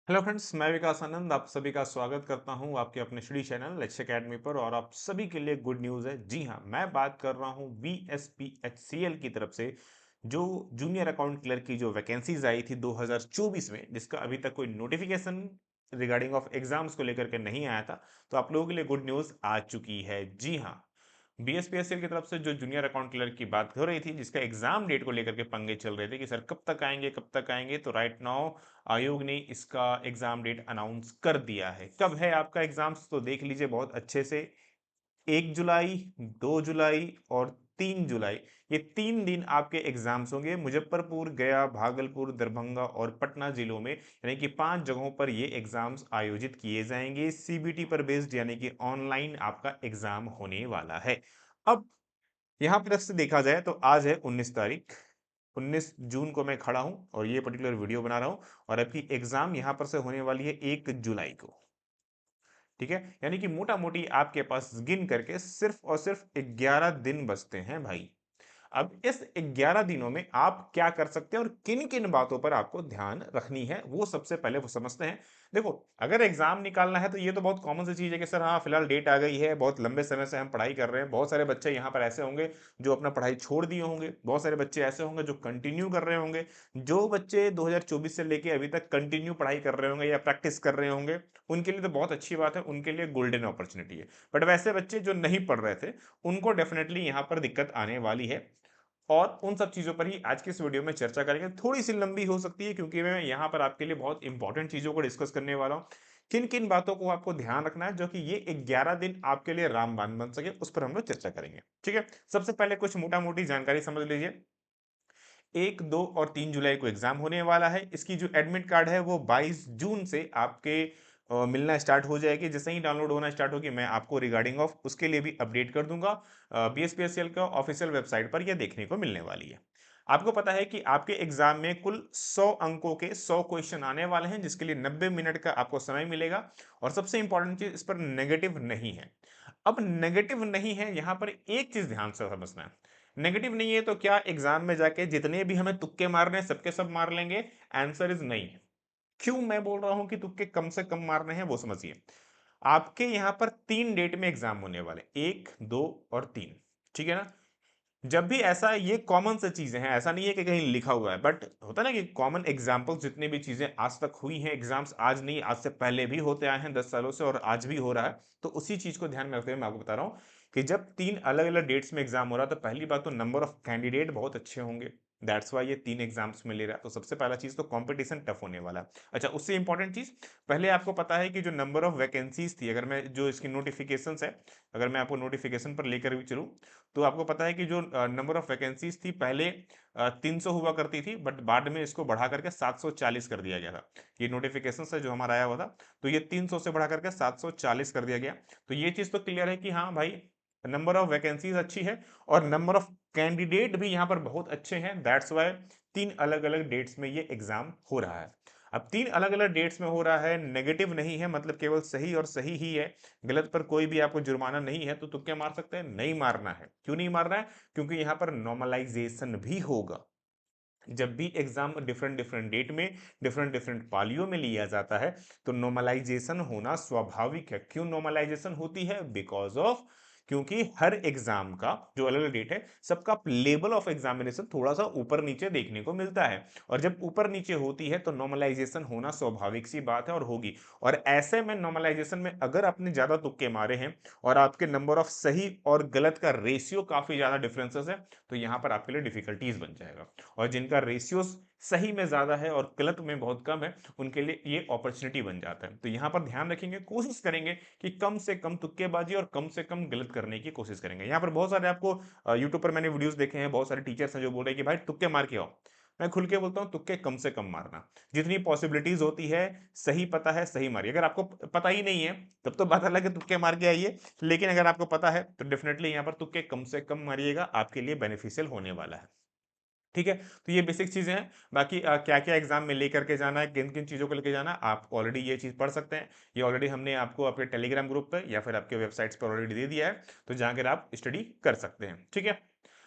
Hello friends, मैं विकास आनंद आप सभी का स्वागत करता हूं आपके अपने स्टडी चैनल लक्ष्य एकेडमी पर। और आप सभी के लिए गुड न्यूज़ है। जी हां, मैं बात कर रहा हूं VSPHCL की तरफ से जो जूनियर अकाउंट क्लर्क की जो वैकेंसीज आई थी 2024 में, जिसका अभी तक कोई नोटिफिकेशन रिगार्डिंग ऑफ एग्जाम्स को लेकर के नहीं आया था। तो आप लोगों के लिए गुड न्यूज़ आ चुकी है। जी हाँ, बीएसपीएसएल की तरफ से जो जूनियर अकाउंट क्लर्क की बात हो रही थी, जिसका एग्जाम डेट को लेकर के पंगे चल रहे थे कि सर कब तक आएंगे कब तक आएंगे, तो राइट नाउ आयोग ने इसका एग्जाम डेट अनाउंस कर दिया है। कब है आपका एग्जाम्स, तो देख लीजिए बहुत अच्छे से। 1 जुलाई, 2 जुलाई और 3 जुलाई, ये 3 दिन आपके एग्जाम्स होंगे मुजफ्फरपुर, गया, भागलपुर, दरभंगा और पटना जिलों में, यानी कि 5 जगहों पर ये एग्जाम्स आयोजित किए जाएंगे। सीबीटी पर बेस्ड, यानी कि ऑनलाइन आपका एग्जाम होने वाला है। अब यहाँ पर से देखा जाए तो आज है 19 तारीख, 19 जून को मैं खड़ा हूं और ये पर्टिकुलर वीडियो बना रहा हूं। और आपकी एग्जाम यहां पर से होने वाली है 1 जुलाई को। ठीक है, यानी कि मोटा मोटी आपके पास गिन करके सिर्फ और सिर्फ 11 दिन बचते हैं भाई। अब इस 11 दिनों में आप क्या कर सकते हैं और किन किन बातों पर आपको ध्यान रखनी है, वो सबसे पहले वो समझते हैं। देखो, अगर एग्जाम निकालना है तो ये तो बहुत कॉमन सी चीज है कि सर हाँ, फिलहाल डेट आ गई है, बहुत लंबे समय से हम पढ़ाई कर रहे हैं। बहुत सारे बच्चे यहाँ पर ऐसे होंगे जो अपना पढ़ाई छोड़ दिए होंगे, बहुत सारे बच्चे ऐसे होंगे जो कंटिन्यू कर रहे होंगे। जो बच्चे 2024 से लेके अभी तक कंटिन्यू पढ़ाई कर रहे होंगे या प्रैक्टिस कर रहे होंगे, उनके लिए तो बहुत अच्छी बात है, उनके लिए गोल्डन अपॉर्चुनिटी है। बट वैसे बच्चे जो नहीं पढ़ रहे थे, उनको डेफिनेटली यहाँ पर दिक्कत आने वाली है। और उन सब चीज़ों पर ही आज की इस वीडियो में चर्चा करेंगे। थोड़ी सी लंबी हो सकती है क्योंकि मैं यहाँ पर आपके लिए बहुत इंपॉर्टेंट चीज़ों को डिस्कस करने वाला हूँ। किन किन बातों को आपको ध्यान रखना है जो कि ये 11 दिन आपके लिए रामबाण बन सके, उस पर हम लोग चर्चा करेंगे। ठीक है, सबसे पहले कुछ मोटा मोटी जानकारी समझ लीजिए। 1, 2 और 3 जुलाई को एग्जाम होने वाला है। इसकी जो एडमिट कार्ड है वो 22 जून से आपके मिलना स्टार्ट हो जाएगी। जैसे ही डाउनलोड होना स्टार्ट होगी, मैं आपको रिगार्डिंग ऑफ उसके लिए भी अपडेट कर दूंगा। बीएसपीएसएल का ऑफिशियल वेबसाइट पर यह देखने को मिलने वाली है। आपको पता है कि आपके एग्जाम में कुल 100 अंकों के 100 क्वेश्चन आने वाले हैं, जिसके लिए 90 मिनट का आपको समय मिलेगा। और सबसे इंपॉर्टेंट चीज, इस पर नेगेटिव नहीं है। अब नेगेटिव नहीं है, यहां पर एक चीज ध्यान से समझना है। नेगेटिव नहीं है तो क्या एग्जाम में जाके जितने भी हमें तुक्के मारने हैं सबके सब मार लेंगे? आंसर इज नहीं। क्यों मैं बोल रहा हूं कि तुक्के कम से कम मारने हैं, वो समझिए। आपके यहां पर 3 डेट में एग्जाम होने वाले, 1, 2 और 3। ठीक है ना? जब भी ऐसा, ये कॉमन सी चीजें हैं, ऐसा नहीं है कि कहीं लिखा हुआ है, बट होता है ना कि कॉमन एग्जाम्पल्स, जितनी भी चीजें आज तक हुई हैं, एग्जाम्स आज नहीं, आज से पहले भी होते आए हैं 10 सालों से, और आज भी हो रहा है। तो उसी चीज को ध्यान में रखते हुए मैं आपको बता रहा हूँ कि जब 3 अलग अलग डेट्स में एग्जाम हो रहा है, तो पहली बात तो नंबर ऑफ कैंडिडेट बहुत अच्छे होंगे। दैट्स वाई ये 3 एग्जाम्स में ले रहा है। तो सबसे पहला चीज तो कंपटीशन टफ होने वाला है। अच्छा, उससे इंपॉर्टेंट चीज, पहले आपको पता है कि जो नंबर ऑफ वैकेंसीज थी, अगर मैं जो इसकी नोटिफिकेशंस है, अगर मैं आपको नोटिफिकेशन पर लेकर भी चलूँ, तो आपको पता है कि जो नंबर ऑफ वैकेंसीज थी पहले 300 हुआ करती थी, बट बाद में इसको बढ़ा करके 740 कर दिया गया था। ये नोटिफिकेशन से जो हमारा आया हुआ था, तो ये 300 से बढ़ा करके 740 कर दिया गया। तो ये चीज तो क्लियर है कि हाँ भाई, नंबर ऑफ वैकेंसीज अच्छी है और नंबर ऑफ कैंडिडेट भी यहाँ पर बहुत अच्छे हैं। दैट्स वाई 3 अलग अलग डेट्स में ये एग्जाम हो रहा है। अब 3 अलग अलग डेट्स में हो रहा है, नेगेटिव नहीं है, मतलब केवल सही और सही ही है। गलत पर कोई भी आपको जुर्माना नहीं है, तो तुक्के मार सकते हैं, नहीं मारना है। क्यों नहीं मारना है? क्योंकि यहां पर नॉर्मलाइजेशन भी होगा। जब भी एग्जाम डिफरेंट डिफरेंट डेट में, डिफरेंट डिफरेंट पालियों में लिया जाता है, तो नॉर्मलाइजेशन होना स्वाभाविक है। क्यों नॉर्मलाइजेशन होती है? बिकॉज ऑफ, क्योंकि हर एग्जाम का जो अलग अलग डेट है, सबका लेवल ऑफ एग्जामिनेशन थोड़ा सा ऊपर नीचे देखने को मिलता है। और जब ऊपर नीचे होती है तो नॉर्मलाइजेशन होना स्वाभाविक सी बात है और होगी। और ऐसे में नॉर्मलाइजेशन में अगर आपने ज्यादा तुक्के मारे हैं और आपके नंबर ऑफ सही और गलत का रेशियो काफी ज्यादा डिफरेंसेस है, तो यहां पर आपके लिए डिफिकल्टीज बन जाएगा। और जिनका रेशियो सही में ज्यादा है और गलत में बहुत कम है, उनके लिए ये अपॉर्चुनिटी बन जाता है। तो यहां पर ध्यान रखेंगे, कोशिश करेंगे कि कम से कम तुक्केबाजी और कम से कम गलत करने की कोशिश करेंगे। यहाँ पर बहुत सारे आपको यूट्यूब पर मैंने वीडियोस देखे हैं, बहुत सारे टीचर्स हैं जो बोल रहे हैं कि भाई तुक्के मार के आओ। मैं खुल के बोलता हूँ, तुक्के कम से कम मारना। जितनी पॉसिबिलिटीज होती है, सही पता है सही मारिए। अगर आपको पता ही नहीं है, तब तो बात अलग है, तुक्के मार के आइए। लेकिन अगर आपको पता है तो डेफिनेटली यहाँ पर तुक्के कम से कम मारिएगा, आपके लिए बेनिफिशियल होने वाला है। ठीक है, तो ये बेसिक चीजें हैं। बाकी क्या क्या एग्जाम में लेकर के जाना है, किन किन चीजों को लेकर जाना है, आप ऑलरेडी ये चीज पढ़ सकते हैं। ये ऑलरेडी हमने आपको अपने टेलीग्राम ग्रुप पर या फिर आपके वेबसाइट्स पर ऑलरेडी दे दिया है, तो जाकर आप स्टडी कर सकते हैं। ठीक है,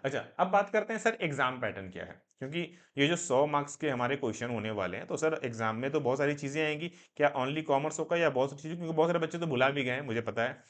अच्छा, अब बात करते हैं सर एग्जाम पैटर्न क्या है, क्योंकि ये जो 100 मार्क्स के हमारे क्वेश्चन होने वाले हैं, तो सर एग्जाम में तो बहुत सारी चीजें आएंगी। क्या ओनली कॉमर्स होगा या बहुत सारी चीजें, क्योंकि बहुत सारे बच्चे तो भुला भी गए हैं, मुझे पता है।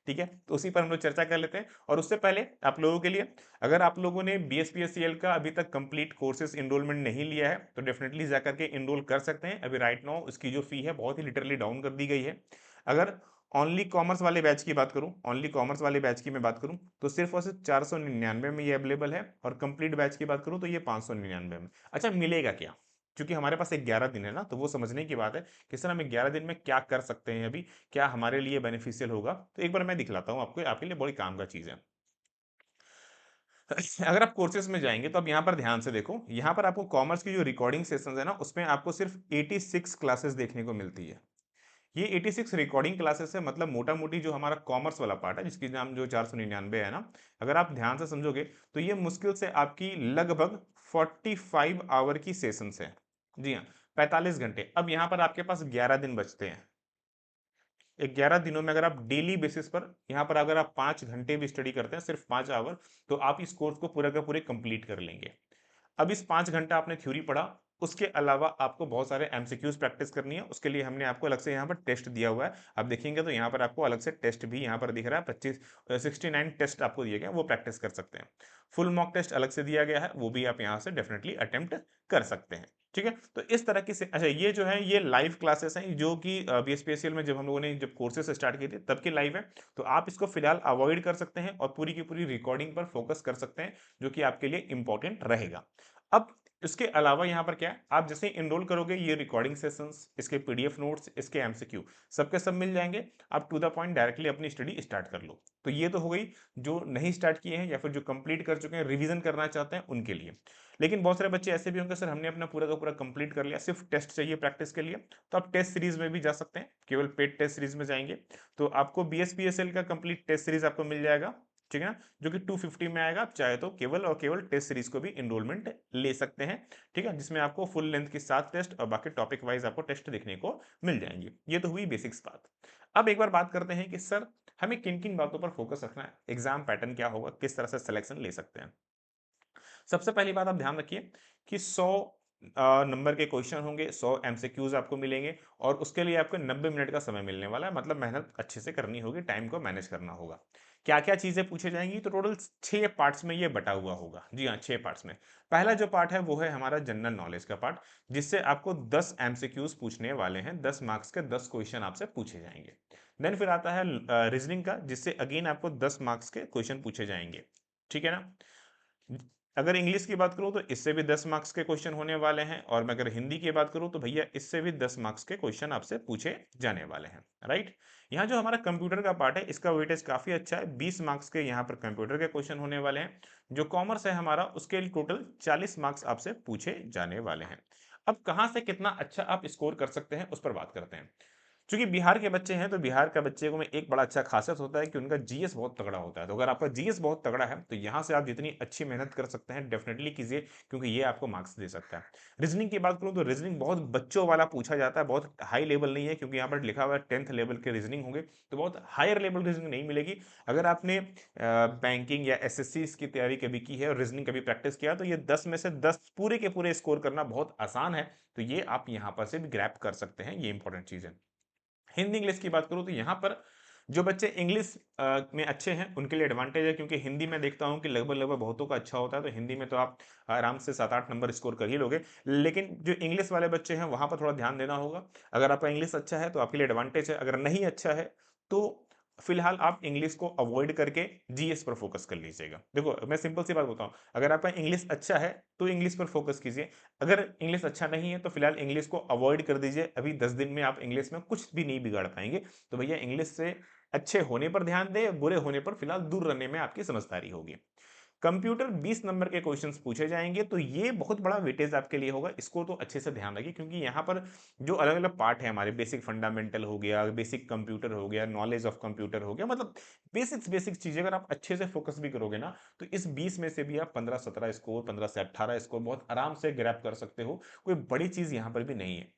ठीक है, तो उसी पर हम लोग चर्चा कर लेते हैं। और उससे पहले आप लोगों के लिए, अगर आप लोगों ने बीएसपीएससीएल का अभी तक कंप्लीट कोर्सेज इनरोलमेंट नहीं लिया है तो डेफिनेटली जाकर के इनरोल कर सकते हैं। अभी राइट नाउ उसकी जो फी है बहुत ही लिटरली डाउन कर दी गई है। अगर ओनली कॉमर्स वाले बैच की बात करूं, ओनली कॉमर्स वाले बैच की मैं बात करूं, तो सिर्फ और सिर्फ 499 में ये अवेलेबल है। और कंप्लीट बैच की बात करूं तो ये 599 में। अच्छा, मिलेगा क्या? क्योंकि हमारे पास 11 दिन है ना, तो वो समझने की बात है कि सर हम 11 दिन में क्या कर सकते हैं, अभी क्या हमारे लिए बेनिफिशियल होगा। तो एक बार मैं दिखलाता हूँ आपको, आपके लिए बड़ी काम का चीज़ है। अगर आप कोर्सेज में जाएंगे तो अब यहाँ पर ध्यान से देखो, यहाँ पर आपको कॉमर्स की जो रिकॉर्डिंग सेशंस है ना, उसमें आपको सिर्फ 86 क्लासेस देखने को मिलती है। ये 86 रिकॉर्डिंग क्लासेस है, मतलब मोटा मोटी जो हमारा कॉमर्स वाला पार्ट है जिसकी नाम जो 499 है ना, अगर आप ध्यान से समझोगे तो ये मुश्किल से आपकी लगभग 45 आवर की सेशंस है। जी हाँ, 45 घंटे। अब यहाँ पर आपके पास 11 दिन बचते हैं। 11 दिनों में अगर आप डेली बेसिस पर यहाँ पर अगर आप 5 घंटे भी स्टडी करते हैं, सिर्फ 5 आवर, तो आप इस कोर्स को पूरा का पूरे कंप्लीट कर लेंगे। अब इस 5 घंटा आपने थ्योरी पढ़ा, उसके अलावा आपको बहुत सारे एमसीक्यूज प्रैक्टिस करनी है। उसके लिए हमने आपको अलग से यहाँ पर टेस्ट दिया हुआ है। आप देखेंगे तो यहाँ पर आपको अलग से टेस्ट भी यहाँ पर दिख रहा है, 69 टेस्ट आपको दिए गए हैं, वो प्रैक्टिस कर सकते हैं। फुल मॉक टेस्ट अलग से दिया गया है, वो भी आप यहाँ से डेफिनेटली अटेम्प्ट कर सकते हैं। ठीक है, तो इस तरह की से अच्छा, ये जो है ये लाइव क्लासेस हैं जो कि बीएसपीएससीएल में जब हम लोगों ने जब कोर्सेस स्टार्ट किए थे तब की लाइव है। तो आप इसको फिलहाल अवॉइड कर सकते हैं और पूरी की पूरी रिकॉर्डिंग पर फोकस कर सकते हैं, जो कि आपके लिए इंपॉर्टेंट रहेगा। अब इसके अलावा यहाँ पर क्या है, आप जैसे इनरोल करोगे ये रिकॉर्डिंग सेशंस, इसके पीडीएफ नोट्स, इसके एमसीक्यू सबके सब मिल जाएंगे। आप टू द पॉइंट डायरेक्टली अपनी स्टडी स्टार्ट कर लो। तो ये तो हो गई जो नहीं स्टार्ट किए हैं या फिर जो कंप्लीट कर चुके हैं, रिवीजन करना चाहते हैं उनके लिए। लेकिन बहुत सारे बच्चे ऐसे भी होंगे सर हमने अपना पूरा का पूरा कंप्लीट कर लिया, सिर्फ टेस्ट चाहिए प्रैक्टिस के लिए, तो आप टेस्ट सीरीज में भी जा सकते हैं। केवल पेड टेस्ट सीरीज में जाएंगे तो आपको बीएसपीएसएल का कंप्लीट टेस्ट सीरीज आपको मिल जाएगा। ठीक है ना, जो कि 250 में आएगा। आप चाहे तो केवल और केवल टेस्ट सीरीज को भी इनरोलमेंट ले सकते हैं। ठीक है, जिसमें आपको फुल लेंथ की 7 टेस्ट और बाकी टॉपिक वाइज आपको टेस्ट देखने को मिल जाएंगे। ये तो हुई बेसिक्स बात। अब एक बार बात करते हैं कि सर हमें किन किन बातों पर फोकस रखना है, एग्जाम पैटर्न क्या होगा, किस तरह से सिलेक्शन ले सकते हैं। सबसे पहली बात आप ध्यान रखिए कि 100 नंबर के क्वेश्चन होंगे, 100 एमसीक्यूज आपको मिलेंगे और उसके लिए आपको 90 मिनट का समय मिलने वाला है। मतलब मेहनत अच्छे से करनी होगी, टाइम को मैनेज करना होगा। क्या क्या चीजें पूछे जाएंगी, तो टोटल 6 पार्ट्स में ये बटा हुआ होगा। जी हाँ, 6 पार्ट्स में। पहला जो पार्ट है वो है हमारा जनरल नॉलेज का पार्ट, जिससे आपको 10 एमसीक्यूज पूछने वाले हैं, 10 मार्क्स के 10 क्वेश्चन आपसे पूछे जाएंगे। देन फिर आता है रीजनिंग का, जिससे अगेन आपको 10 मार्क्स के क्वेश्चन पूछे जाएंगे। ठीक है ना। अगर इंग्लिश की बात करूं तो इससे भी 10 मार्क्स के क्वेश्चन होने वाले हैं, और मैं अगर हिंदी की बात करूं तो भैया इससे भी 10 मार्क्स के क्वेश्चन आपसे पूछे जाने वाले हैं। राइट। यहाँ जो हमारा कंप्यूटर का पार्ट है इसका वेटेज काफी अच्छा है, 20 मार्क्स के यहाँ पर कंप्यूटर के क्वेश्चन होने वाले हैं। जो कॉमर्स है हमारा उसके लिए टोटल 40 मार्क्स आपसे पूछे जाने वाले हैं। अब कहाँ से कितना अच्छा आप स्कोर कर सकते हैं उस पर बात करते हैं। चूंकि बिहार के बच्चे हैं तो बिहार का बच्चे को में एक बड़ा अच्छा खासियत होता है कि उनका जीएस बहुत तगड़ा होता है। तो अगर आपका जीएस बहुत तगड़ा है तो यहाँ से आप जितनी अच्छी मेहनत कर सकते हैं डेफिनेटली कीजिए, क्योंकि ये आपको मार्क्स दे सकता है। रीजनिंग की बात करूँ तो रीजनिंग बहुत बच्चों वाला पूछा जाता है, बहुत हाई लेवल नहीं है, क्योंकि यहाँ पर लिखा हुआ है 10th लेवल के रीजनिंग होंगे, तो बहुत हायर लेवल रीजनिंग नहीं मिलेगी। अगर आपने बैंकिंग या एसएससी की तैयारी कभी की है और रीजनिंग कभी प्रैक्टिस किया तो ये 10 में से 10 पूरे के पूरे स्कोर करना बहुत आसान है। तो ये आप यहाँ पर से भी ग्रैप कर सकते हैं, ये इंपॉर्टेंट चीज है। हिंदी इंग्लिश की बात करूँ तो यहाँ पर जो बच्चे इंग्लिश में अच्छे हैं उनके लिए एडवांटेज है, क्योंकि हिंदी में देखता हूँ कि लगभग लगभग बहुतों का अच्छा होता है, तो हिंदी में तो आप आराम से 7-8 नंबर स्कोर कर ही लोगे। लेकिन जो इंग्लिश वाले बच्चे हैं वहाँ पर थोड़ा ध्यान देना होगा। अगर आपका इंग्लिश अच्छा है तो आपके लिए एडवांटेज है, अगर नहीं अच्छा है तो फिलहाल आप इंग्लिश को अवॉइड करके जीएस पर फोकस कर लीजिएगा। देखो मैं सिंपल सी बात बताऊं, अगर आपका इंग्लिश अच्छा है तो इंग्लिश पर फोकस कीजिए, अगर इंग्लिश अच्छा नहीं है तो फिलहाल इंग्लिश को अवॉइड कर दीजिए। अभी 10 दिन में आप इंग्लिश में कुछ भी नहीं बिगाड़ पाएंगे। तो भैया इंग्लिश से अच्छे होने पर ध्यान दें, बुरे होने पर फिलहाल दूर रहने में आपकी समझदारी होगी। कंप्यूटर 20 नंबर के क्वेश्चंस पूछे जाएंगे, तो ये बहुत बड़ा वेटेज आपके लिए होगा, इसको तो अच्छे से ध्यान रखिए, क्योंकि यहाँ पर जो अलग अलग पार्ट है हमारे, बेसिक फंडामेंटल हो गया, बेसिक कंप्यूटर हो गया, नॉलेज ऑफ कंप्यूटर हो गया, मतलब बेसिक्स बेसिक चीजें अगर आप अच्छे से फोकस भी करोगे ना तो इस 20 में से भी आप 15-17 स्कोर, 15 से 18 स्कोर बहुत आराम से ग्रैप कर सकते हो। कोई बड़ी चीज यहाँ पर भी नहीं है।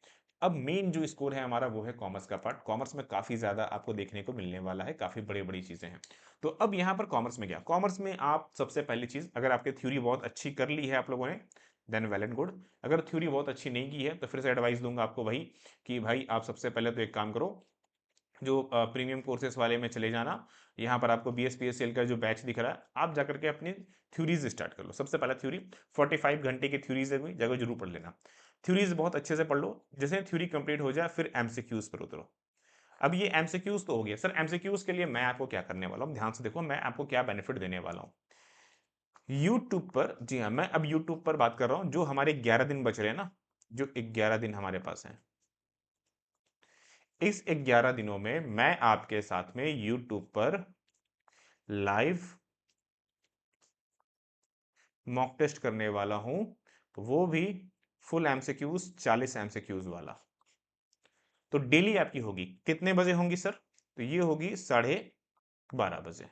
अब मेन जो स्कोर है हमारा वो है कॉमर्स का पार्ट। कॉमर्स में काफ़ी ज़्यादा आपको देखने को मिलने वाला है, काफ़ी बड़ी-बड़ी चीज़ें हैं। तो अब यहाँ पर कॉमर्स में क्या? कॉमर्स में आप सबसे पहली चीज़, अगर आपने थ्योरी बहुत अच्छी कर ली है आप लोगों ने, देन वेल एंड गुड। अगर थ्योरी बहुत अच्छी नहीं की है, तो फिर से एडवाइस दूँगा आपको वही कि भाई आप सबसे पहले तो एक काम करो, जो प्रीमियम कोर्सेज़ वाले में चले जाना। यहाँ पर आपको बीएसपीएससीएल का जो बैच दिख रहा है, आप जाकर के अपनी थ्योरीज़ स्टार्ट कर लो। सबसे पहला थ्योरी 45 घंटे की थ्योरीज़ है कोई, जगह जरूर पढ़ लेना। थ्योरीज़ बहुत अच्छे से पढ़ लो। जैसे थ्योरी कंप्लीट हो जाए, फिर एमसीक्यूज़ पर उतरो। अब ये एमसीक्यूज़ तो हो गया। सर एमसीक्यूज़ के लिए मैं आपको क्या करने वाला हूँ? ध्यान से देखो, मैं आपको क्या बेनिफिट देने वाला हूँ। यूट्यूब पर, जी हाँ, मैं अब यूट्यूब पर बात कर रहा हूँ, जो हमारे 11 दिन बच रहे हैं ना, जो 11 दिन हमारे पास हैं, इस 11 दिनों में मैं आपके साथ में यूट्यूब पर लाइव मॉक टेस्ट करने वाला हूं, वो भी फुल एमसीक्यूज, 40 एमसीक्यूज वाला। तो डेली आपकी होगी, कितने बजे होंगी सर? तो ये होगी 12:30 बजे,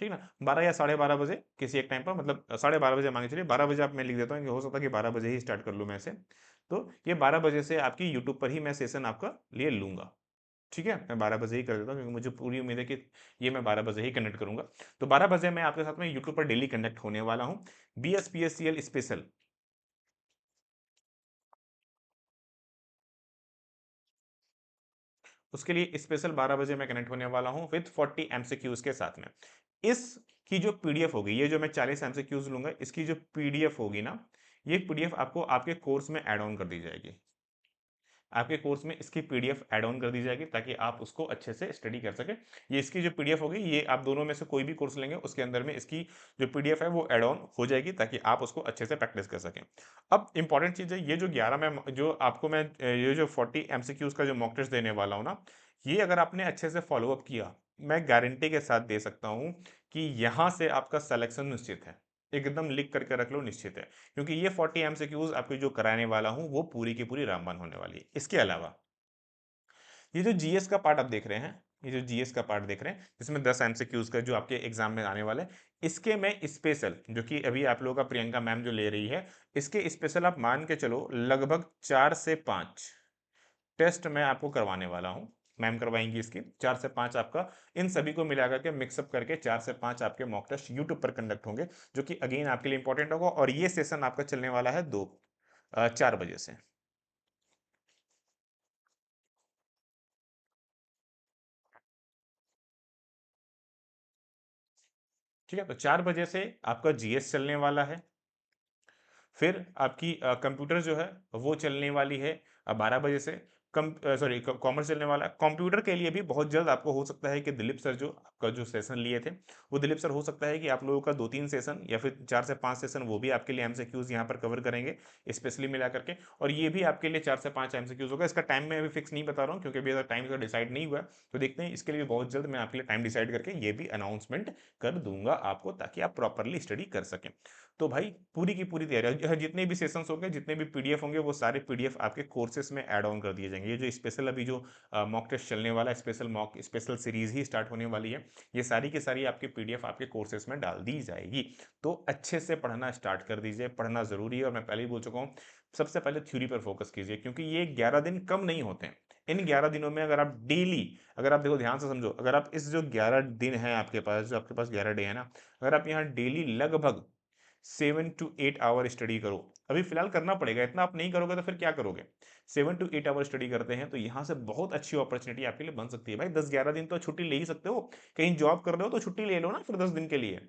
ठीक ना? 12 या 12:30 बजे किसी एक टाइम पर, मतलब 12:30 बजे मांगे चलिए, 12 बजे आप, मैं लिख देता हूँ कि हो सकता है कि 12 बजे ही स्टार्ट कर लूँ मैं इसे। तो ये 12 बजे से आपकी यूट्यूब पर ही मैं सेशन आपका लिए लूंगा, ठीक है? मैं 12 बजे ही कर देता हूँ, क्योंकि मुझे पूरी उम्मीद है कि ये मैं 12 बजे ही कनेक्ट करूंगा। तो 12 बजे मैं आपके साथ में यूट्यूब पर डेली कनेक्ट होने वाला हूँ। बीएसपीएससीएल स्पेशल, उसके लिए स्पेशल 12 बजे मैं कनेक्ट होने वाला हूँ विद 40 एमसीक्यूज के साथ में। इसकी जो पीडीएफ होगी, ये जो मैं 40 एमसीक्यूज लूंगा, इसकी जो पीडीएफ होगी ना, ये पीडीएफ आपको आपके कोर्स में ऐड ऑन कर दी जाएगी। आपके कोर्स में इसकी पीडीएफ ऐड ऑन कर दी जाएगी, ताकि आप उसको अच्छे से स्टडी कर सकें। ये इसकी जो पीडीएफ होगी, ये आप दोनों में से कोई भी कोर्स लेंगे उसके अंदर में इसकी जो पीडीएफ है वो ऐड ऑन हो जाएगी, ताकि आप उसको अच्छे से प्रैक्टिस कर सकें। अब इंपॉर्टेंट चीज़ है, ये जो 11 में जो आपको मैं ये जो 40 एमसीक्यूज का जो मॉक टेस्ट देने वाला हूँ ना, ये अगर आपने अच्छे से फॉलो अप किया, मैं गारंटी के साथ दे सकता हूँ कि यहाँ से आपका सिलेक्शन निश्चित है। एकदम लिख करके रख लो, निश्चित है। क्योंकि ये 40 एमसीक्यूज आपको जो कराने वाला हूँ, वो पूरी की पूरी रामबाण होने वाली है। इसके अलावा ये जो जीएस का पार्ट आप देख रहे हैं, ये जो जीएस का पार्ट देख रहे हैं, जिसमें 10 एमसीक्यूज का जो आपके एग्जाम में आने वाले हैं, इसके में स्पेशल, जो कि अभी आप लोगों का प्रियंका मैम जो ले रही है, इसके स्पेशल आप मान के चलो लगभग 4 से 5 टेस्ट मैं आपको करवाने वाला हूं। मैम करवाएंगी इसकी 4 से 5 आपका, इन सभी को मिला करके मिक्सअप करके 4 से 5 आपके मॉक टेस्ट यूट्यूब पर कंडक्ट होंगे, जो कि अगेन आपके लिए इंपॉर्टेंट होगा। और ये सेशन आपका चलने वाला है 4 बजे से। ठीक है, तो 4 बजे से आपका जीएस चलने वाला है। फिर आपकी कंप्यूटर जो है वो चलने वाली है 12 बजे से। कम सॉरी, कॉमर्स चलने वाला है। कंप्यूटर के लिए भी बहुत जल्द आपको हो सकता है कि दिलीप सर जो आपका जो सेशन लिए थे, वो दिलीप सर हो सकता है कि आप लोगों का 2-3 सेशन या फिर 4 से 5 सेशन वो भी आपके लिए एमसीक्यूज यहाँ पर कवर करेंगे, स्पेशली मिला करके। और ये भी आपके लिए 4 से 5 एमसीक्यूज होगा। इसका टाइम मैं अभी फिक्स नहीं बता रहा हूँ, क्योंकि अभी टाइम का डिसाइड नहीं हुआ है। तो देखते हैं, इसके लिए बहुत जल्द मैं आपके लिए टाइम डिसाइड करके ये भी अनाउंसमेंट कर दूंगा आपको, ताकि आप प्रॉपरली स्टडी कर सकें। तो भाई पूरी की पूरी तैयारी, जितने भी सेशंस होंगे, जितने भी पीडीएफ होंगे, वो सारे पीडीएफ आपके कोर्सेज में ऐड ऑन कर दिए जाएंगे। ये जो स्पेशल अभी जो मॉक टेस्ट चलने वाला है, स्पेशल मॉक स्पेशल सीरीज ही स्टार्ट होने वाली है, ये सारी की सारी आपकी पीडीएफ आपके कोर्सेज में डाल दी जाएगी। तो अच्छे से पढ़ना स्टार्ट कर दीजिए, पढ़ना जरूरी है। और मैं पहले ही बोल चुका हूँ, सबसे पहले थ्योरी पर फोकस कीजिए, क्योंकि ये 11 दिन कम नहीं होते हैं। इन 11 दिनों में अगर आप डेली, अगर आप देखो ध्यान से समझो, अगर आप इस जो 11 दिन है आपके पास, जो आपके पास 11 डे है ना, अगर आप यहाँ डेली लगभग 7 to 8 आवर स्टडी करो। अभी फिलहाल करना पड़ेगा, इतना आप नहीं करोगे तो फिर क्या करोगे? 7 to 8 आवर स्टडी करते हैं, तो यहाँ से बहुत अच्छी अपॉर्चुनिटी आपके लिए बन सकती है। भाई 10-11 दिन तो छुट्टी ले ही सकते हो। कहीं जॉब कर रहे हो तो छुट्टी ले लो ना फिर 10 दिन के लिए।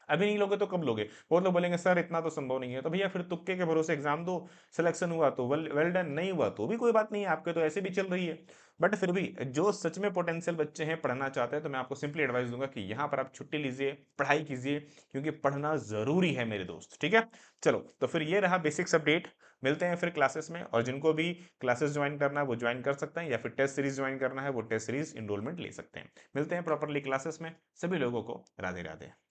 अभी नहीं लोगे तो कब लोगे? बहुत लोग बोलेंगे सर इतना तो संभव नहीं है। तो भैया फिर तुक्के के भरोसे एग्जाम दो, सिलेक्शन हुआ तो वेल वेल डन, नहीं हुआ तो भी कोई बात नहीं है, आपके तो ऐसे भी चल रही है। बट फिर भी जो सच में पोटेंशियल बच्चे हैं, पढ़ना चाहते हैं, तो मैं आपको सिंपली एडवाइस दूंगा कि यहाँ पर आप छुट्टी लीजिए, पढ़ाई कीजिए, क्योंकि पढ़ना जरूरी है मेरे दोस्त। ठीक है, चलो तो फिर ये रहा बेसिक्स अपडेट। मिलते हैं फिर क्लासेस में, और जिनको भी क्लासेस ज्वाइन करना है वो ज्वाइन कर सकते हैं, या फिर टेस्ट सीरीज ज्वाइन करना है वो टेस्ट सीरीज इनरोलमेंट ले सकते हैं। मिलते हैं प्रॉपरली क्लासेस में। सभी लोगों को राधे राधे।